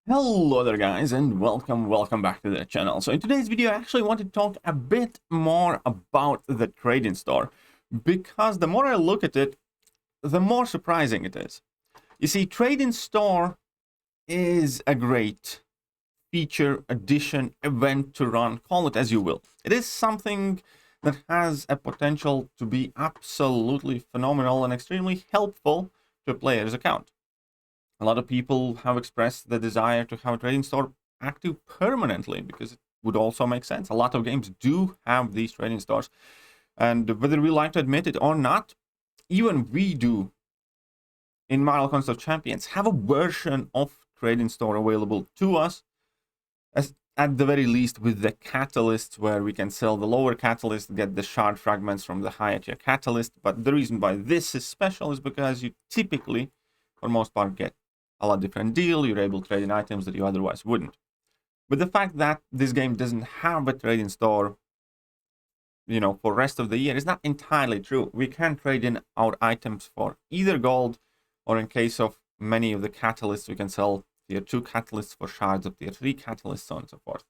Hello there guys, and welcome back to the channel. So in today's video I actually want to talk a bit more about the trading store, because the more I look at it, the more surprising it is. You see, trading store is a great feature, addition, event to run, call it as you will. It is something that has a potential to be absolutely phenomenal and extremely helpful to a player's account. A lot of people have expressed the desire to have a trading store active permanently, because it would also make sense. A lot of games do have these trading stores, and whether we like to admit it or not, even we do in Marvel Contest of Champions have a version of trading store available to us, as at the very least with the catalysts, where we can sell the lower catalyst, get the shard fragments from the higher tier catalyst. But the reason why this is special is because you typically, for most part, get a lot different deal. You're able to trade in items that you otherwise wouldn't. But the fact that this game doesn't have a trading store, for rest of the year is not entirely true. We can trade in our items for either gold, or in case of many of the catalysts, we can sell tier 2 catalysts for shards of tier 3 catalysts, so on and so forth.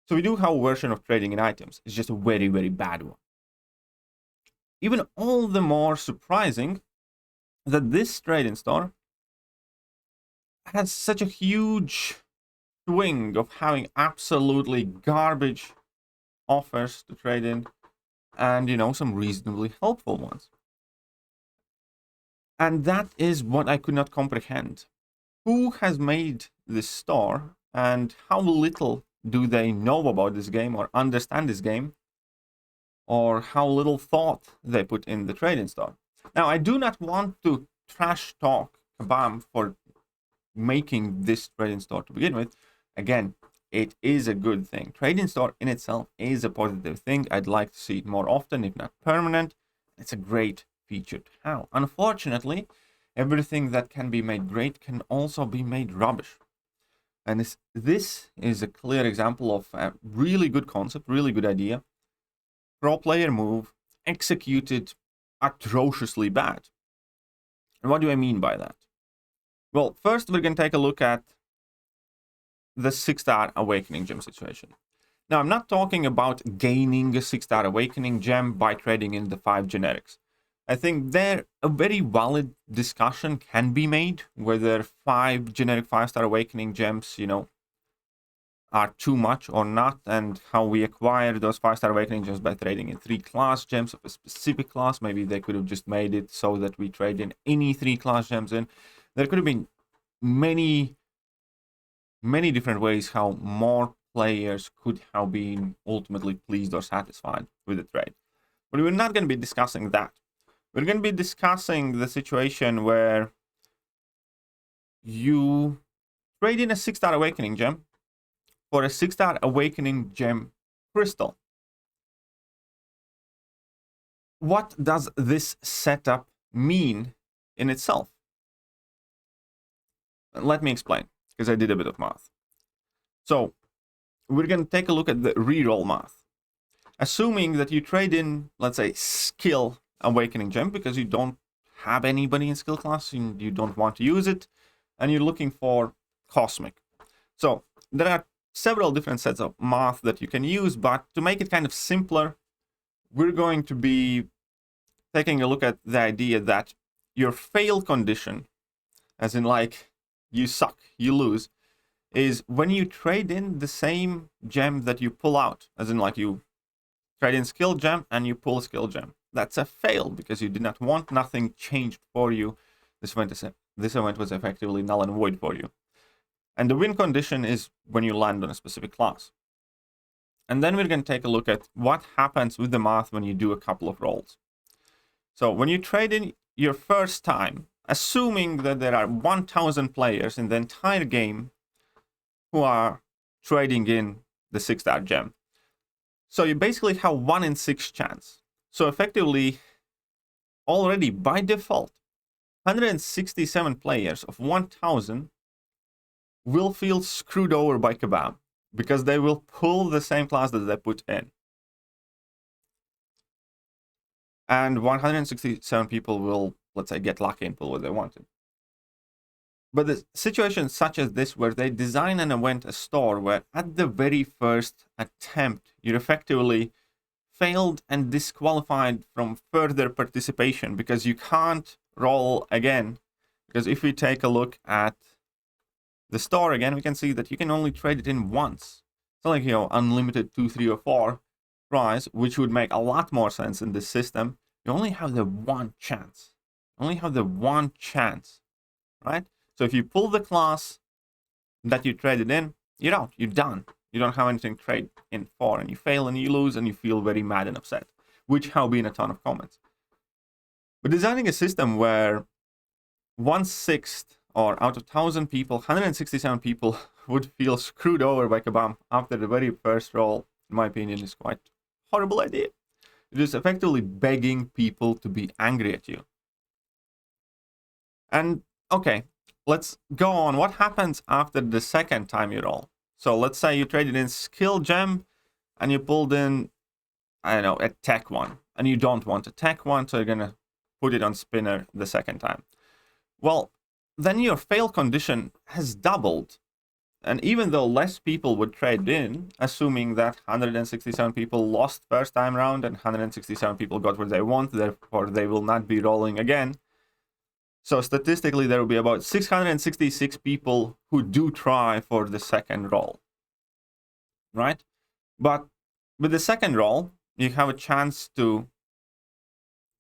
So we do have a version of trading in items. It's just a very, very bad one. Even all the more surprising that this trading store has such a huge swing of having absolutely garbage offers to trade in, and some reasonably helpful ones. And that is what I could not comprehend. Who has made this store, and how little do they know about this game or understand this game, or how little thought they put in the trading store. Now, I do not want to trash talk Kabam for making this trading store to begin with. Again, it is a good thing. Trading store in itself is a positive thing. I'd like to see it more often, if not permanent. It's a great feature to have. Unfortunately, everything that can be made great can also be made rubbish. And this is a clear example of a really good concept, really good idea. Pro player move, executed atrociously bad. And what do I mean by that? Well, first we're going to take a look at the 6-star awakening gem situation. Now, I'm not talking about gaining a 6-star awakening gem by trading in the 5 generics. I think there a very valid discussion can be made whether 5 generic 5-star awakening gems, are too much or not, and how we acquire those 5-star awakening gems by trading in 3 class gems of a specific class. Maybe they could have just made it so that we trade in any 3 class gems in. There could have been many different ways how more players could have been ultimately pleased or satisfied with the trade. But we're not going to be discussing that. We're going to be discussing the situation where you trade in a 6-star awakening gem for a 6-star awakening gem crystal. What does this setup mean in itself? Let me explain, because I did a bit of math. So we're going to take a look at the reroll math. Assuming that you trade in, let's say, skill awakening gem, because you don't have anybody in skill class and you don't want to use it, and you're looking for cosmic. So there are several different sets of math that you can use, but to make it kind of simpler, we're going to be taking a look at the idea that your fail condition, as in like you suck, you lose, is when you trade in the same gem that you pull out, as in like you trade in skill gem and you pull skill gem. That's a fail, because you did not want, nothing changed for you. This event was effectively null and void for you. And the win condition is when you land on a specific class. And then we're going to take a look at what happens with the math when you do a couple of rolls. So when you trade in your first time, assuming that there are 1,000 players in the entire game who are trading in the 6-star gem. So you basically have 1 in 6 chance. So effectively, already by default, 167 players of 1,000 will feel screwed over by Kabam, because they will pull the same class that they put in. And 167 people will, let's say, get lucky and pull what they wanted. But the situation such as this, where they design an event, a store, where at the very first attempt, you're effectively failed and disqualified from further participation because you can't roll again. Because if we take a look at the store again, we can see that you can only trade it in once. It's not like, unlimited 2, 3, or 4 tries, which would make a lot more sense in this system. You only have the one chance. Only have the one chance, right? So if you pull the class that you traded in, you're out, you're done. You don't have anything to trade in for, and you fail and you lose and you feel very mad and upset, which have been a ton of comments. But designing a system where 1/6 or out of 1,000 people, 167 people would feel screwed over by Kabam after the very first roll, in my opinion, is quite a horrible idea. It is effectively begging people to be angry at you. And okay, let's go on. What happens after the second time you roll? So let's say you traded in skill gem and you pulled in, I don't know, a tech one, and you don't want a tech one, so you're gonna put it on spinner the second time. Well, then your fail condition has doubled. And even though less people would trade in, assuming that 167 people lost first time round and 167 people got what they want, therefore they will not be rolling again. So statistically, there will be about 666 people who do try for the second roll, right? But with the second roll, you have a chance to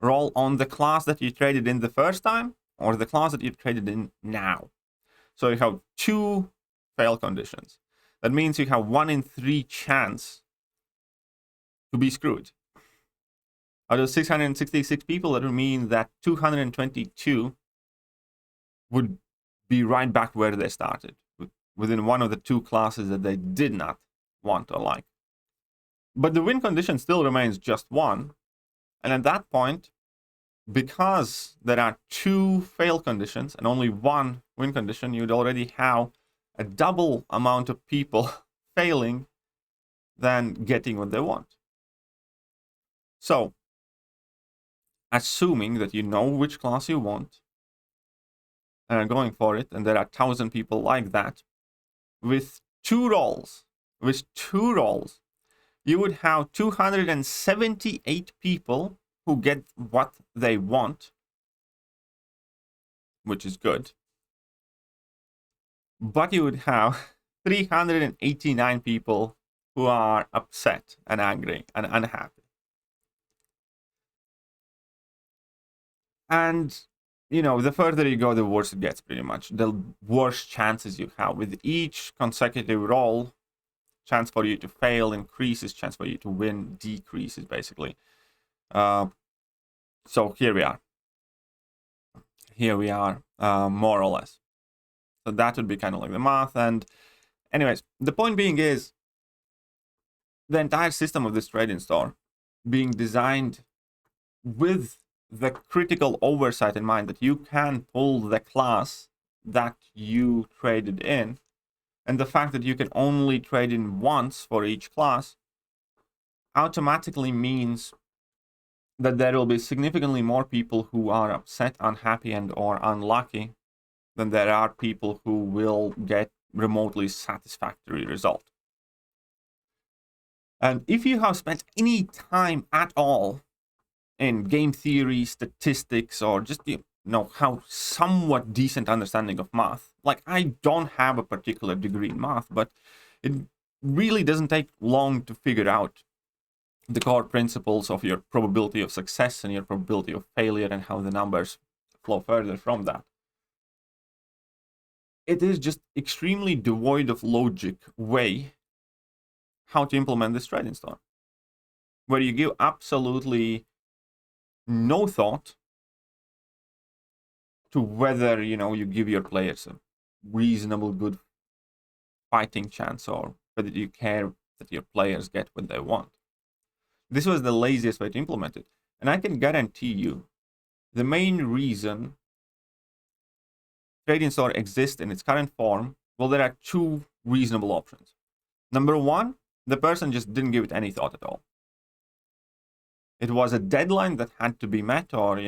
roll on the class that you traded in the first time or the class that you traded in now. So you have 2 fail conditions. That means you have 1 in 3 chance to be screwed. Out of 666 people, that would mean that 222 would be right back where they started, within one of the 2 classes that they did not want or like. But the win condition still remains just 1. And at that point, because there are 2 fail conditions and only 1 win condition, you'd already have a double amount of people failing than getting what they want. So, assuming that you know which class you want and are going for it, and there are 1,000 people like that, with 2 rolls, you would have 278 people who get what they want, which is good. But you would have 389 people who are upset and angry and unhappy. And, the further you go, the worse it gets, pretty much. The worse chances you have. With each consecutive roll, chance for you to fail increases, chance for you to win decreases, basically. So here we are. More or less. So that would be kind of like the math. And anyways, the point being is the entire system of this trading store being designed with the critical oversight in mind that you can pull the class that you traded in, and the fact that you can only trade in once for each class automatically means that there will be significantly more people who are upset, unhappy, and or unlucky than there are people who will get remotely satisfactory result. And if you have spent any time at all in game theory, statistics, or just how somewhat decent understanding of math, like I don't have a particular degree in math, but it really doesn't take long to figure out the core principles of your probability of success and your probability of failure and how the numbers flow further from that. It is just extremely devoid of logic way how to implement this trading store, where you give absolutely no thought to whether you give your players a reasonable good fighting chance, or whether you care that your players get what they want. This was the laziest way to implement it, and I can guarantee you the main reason trading store exists in its current form, well, there are 2 reasonable options. Number 1, the person just didn't give it any thought at all. It was a deadline that had to be met, or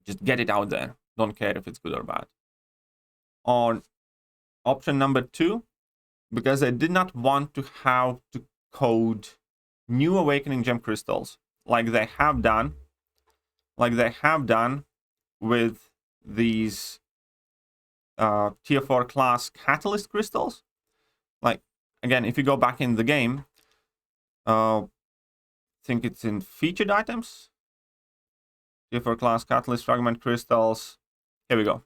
just get it out there, don't care if it's good or bad. on option number 2 because they did not want to have to code new awakening gem crystals like they have done with these tier 4 class catalyst crystals. Like, again, if you go back in the game, I think it's in featured items, tier 4 class catalyst fragment crystals. Here we go.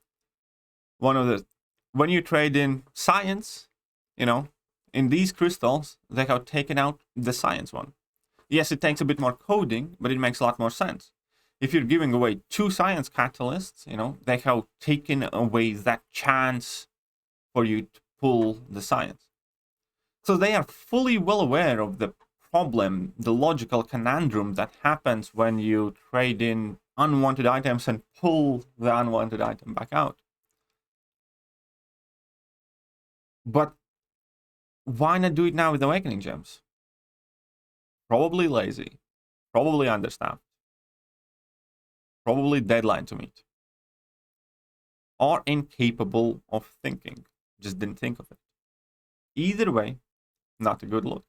When you trade in science, in these crystals, they have taken out the science one. Yes, it takes a bit more coding, but it makes a lot more sense. If you're giving away 2 science catalysts, they have taken away that chance for you to pull the science. So they are fully well aware of the problem, the logical conundrum that happens when you trade in unwanted items and pull the unwanted item back out. But why not do it now with awakening gems? Probably lazy, probably understaffed, probably deadline to meet, or incapable of thinking, just didn't think of it. Either way, not a good look.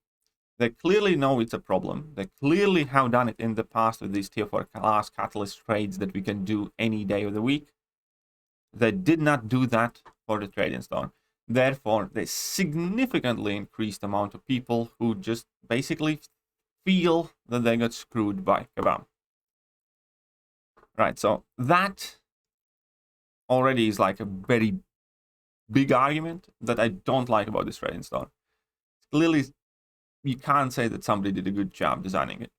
They clearly know it's a problem. They clearly have done it in the past with these tier 4 class catalyst trades that we can do any day of the week. They did not do that for the trading store. Therefore, they significantly increased the amount of people who just basically feel that they got screwed by Kabam. Right, so that already is like a very big argument that I don't like about this trading store. Clearly, you can't say that somebody did a good job designing it.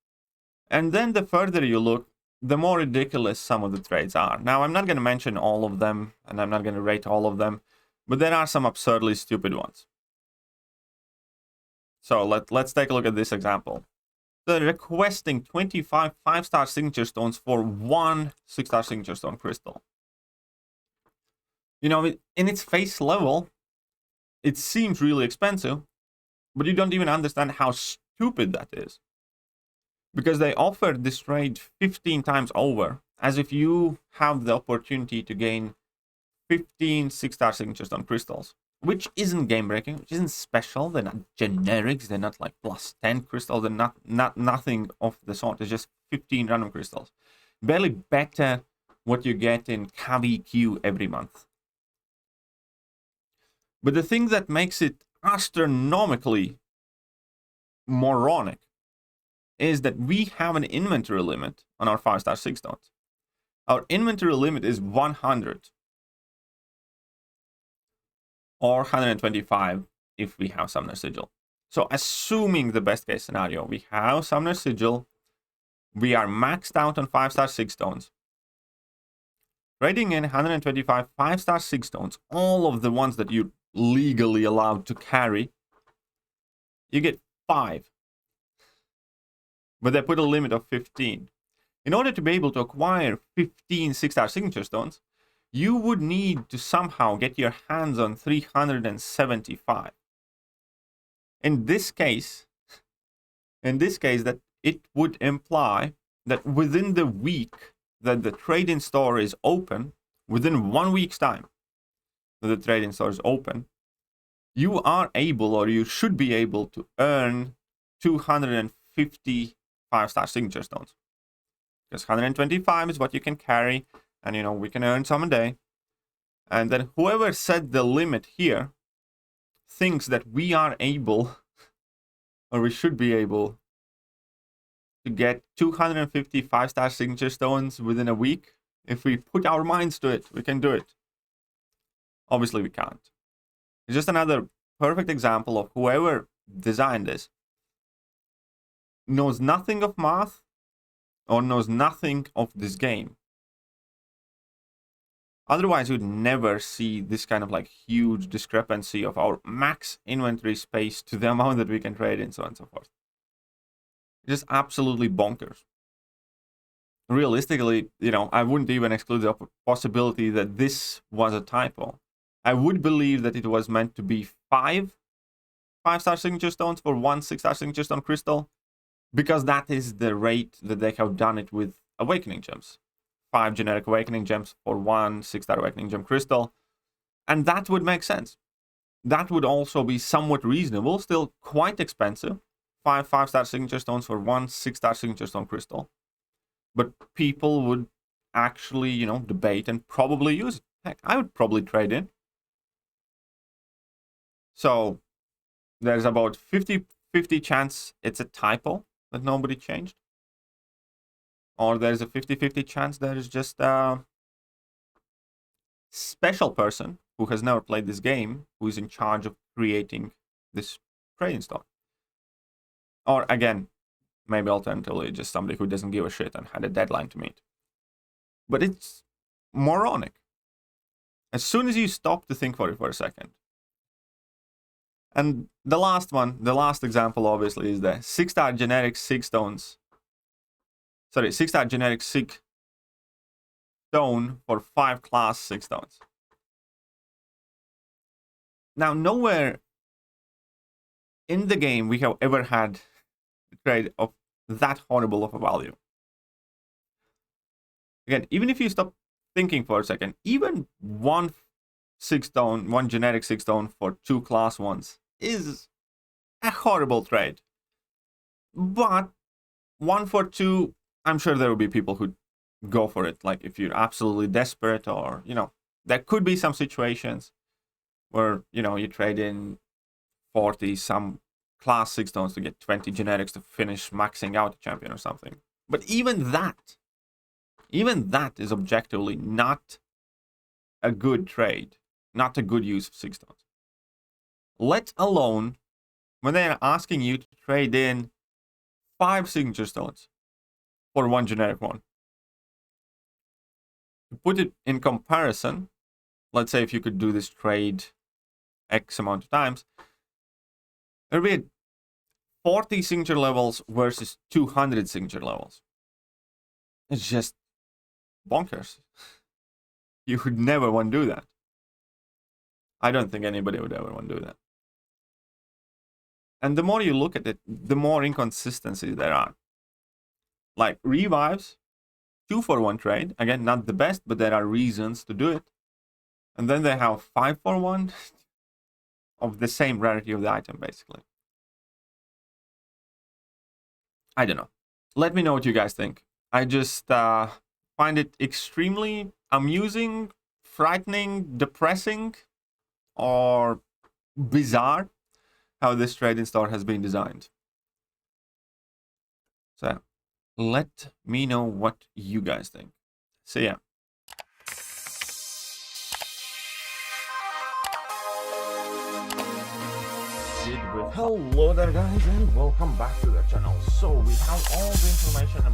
And then the further you look, the more ridiculous some of the trades are. Now, I'm not going to mention all of them, and I'm not going to rate all of them, but there are some absurdly stupid ones. So let's take a look at this example. They're requesting 25 5-star signature stones for 1 6-star signature stone crystal. In its face level, it seems really expensive, but you don't even understand how stupid that is. Because they offered this trade 15 times over, as if you have the opportunity to gain 15 6-star signature stone crystals, which isn't game breaking, which isn't special. They're not generics. They're not like plus 10 crystals. They're not nothing of the sort. It's just 15 random crystals. Barely better what you get in KVQ every month. But the thing that makes it astronomically moronic is that we have an inventory limit on our 5-star 6 stones. Our inventory limit is 100. Or 125 if we have Summoner Sigil. So assuming the best case scenario, we have Summoner Sigil, we are maxed out on 5-star 6 stones. Trading in 125 5-star 6 stones, all of the ones that you're legally allowed to carry, you get 5. But they put a limit of 15. In order to be able to acquire 15 6-star signature stones, you would need to somehow get your hands on 375. In this case, that it would imply that within the week that the trading store is open, within 1 week's time that the trading store is open, you are able, or you should be able, to earn 250 5-star signature stones. Because 125 is what you can carry, and we can earn some a day. And then whoever set the limit here thinks that we are able, or we should be able, to get 250 5-star signature stones within a week. If we put our minds to it, we can do it. Obviously, we can't. It's just another perfect example of whoever designed this knows nothing of math or knows nothing of this game. Otherwise, you'd never see this kind of like huge discrepancy of our max inventory space to the amount that we can trade in, so on and so forth. Just absolutely bonkers. Realistically, I wouldn't even exclude the possibility that this was a typo. I would believe that it was meant to be 5 5-star signature stones for 1 6-star signature stone crystal, because that is the rate that they have done it with awakening gems. 5 generic awakening gems for 1 6-star awakening gem crystal. And that would make sense. That would also be somewhat reasonable, still quite expensive. 5-star signature stones for 1 6-star signature stone crystal. But people would actually, you know, debate and probably use it. Heck, I would probably trade in. So there's about 50-50 chance it's a typo that nobody changed. Or there's a 50-50 chance there is just a special person who has never played this game who is in charge of creating this trading store. Or again, maybe alternatively, just somebody who doesn't give a shit and had a deadline to meet. But it's moronic. As soon as you stop to think for it for a second. And the last one, the last example, obviously, is the 6-star generic 6 stones. Sorry, 6-star generic 6 stone for 5 class 6 stones. Now, nowhere in the game we have ever had a trade of that horrible of a value. Again, even if you stop thinking for a second, even 1 6 stone, 1 generic 6 stone for 2 class 1s is a horrible trade. But 1 for 2, I'm sure there will be people who go for it. Like if you're absolutely desperate, or, you know, there could be some situations where, you know, you trade in 40 some class 6 stones to get 20 generics to finish maxing out a champion or something. But even that is objectively not a good trade, not a good use of 6 stones. Let alone when they are asking you to trade in 5 signature stones for 1 generic 1. To put it in comparison, let's say if you could do this trade X amount of times, it would be 40 signature levels versus 200 signature levels. It's just bonkers. You would never want to do that. I don't think anybody would ever want to do that. And the more you look at it, the more inconsistencies there are. Like revives, 2 for 1 trade. Again, not the best, but there are reasons to do it. And then they have 5 for 1 of the same rarity of the item, basically. I don't know. Let me know what you guys think. I just find it extremely amusing, frightening, depressing, or bizarre how this trading store has been designed. So let me know what you guys think. See ya. Hello there guys, and welcome back to the channel. So we have all the information about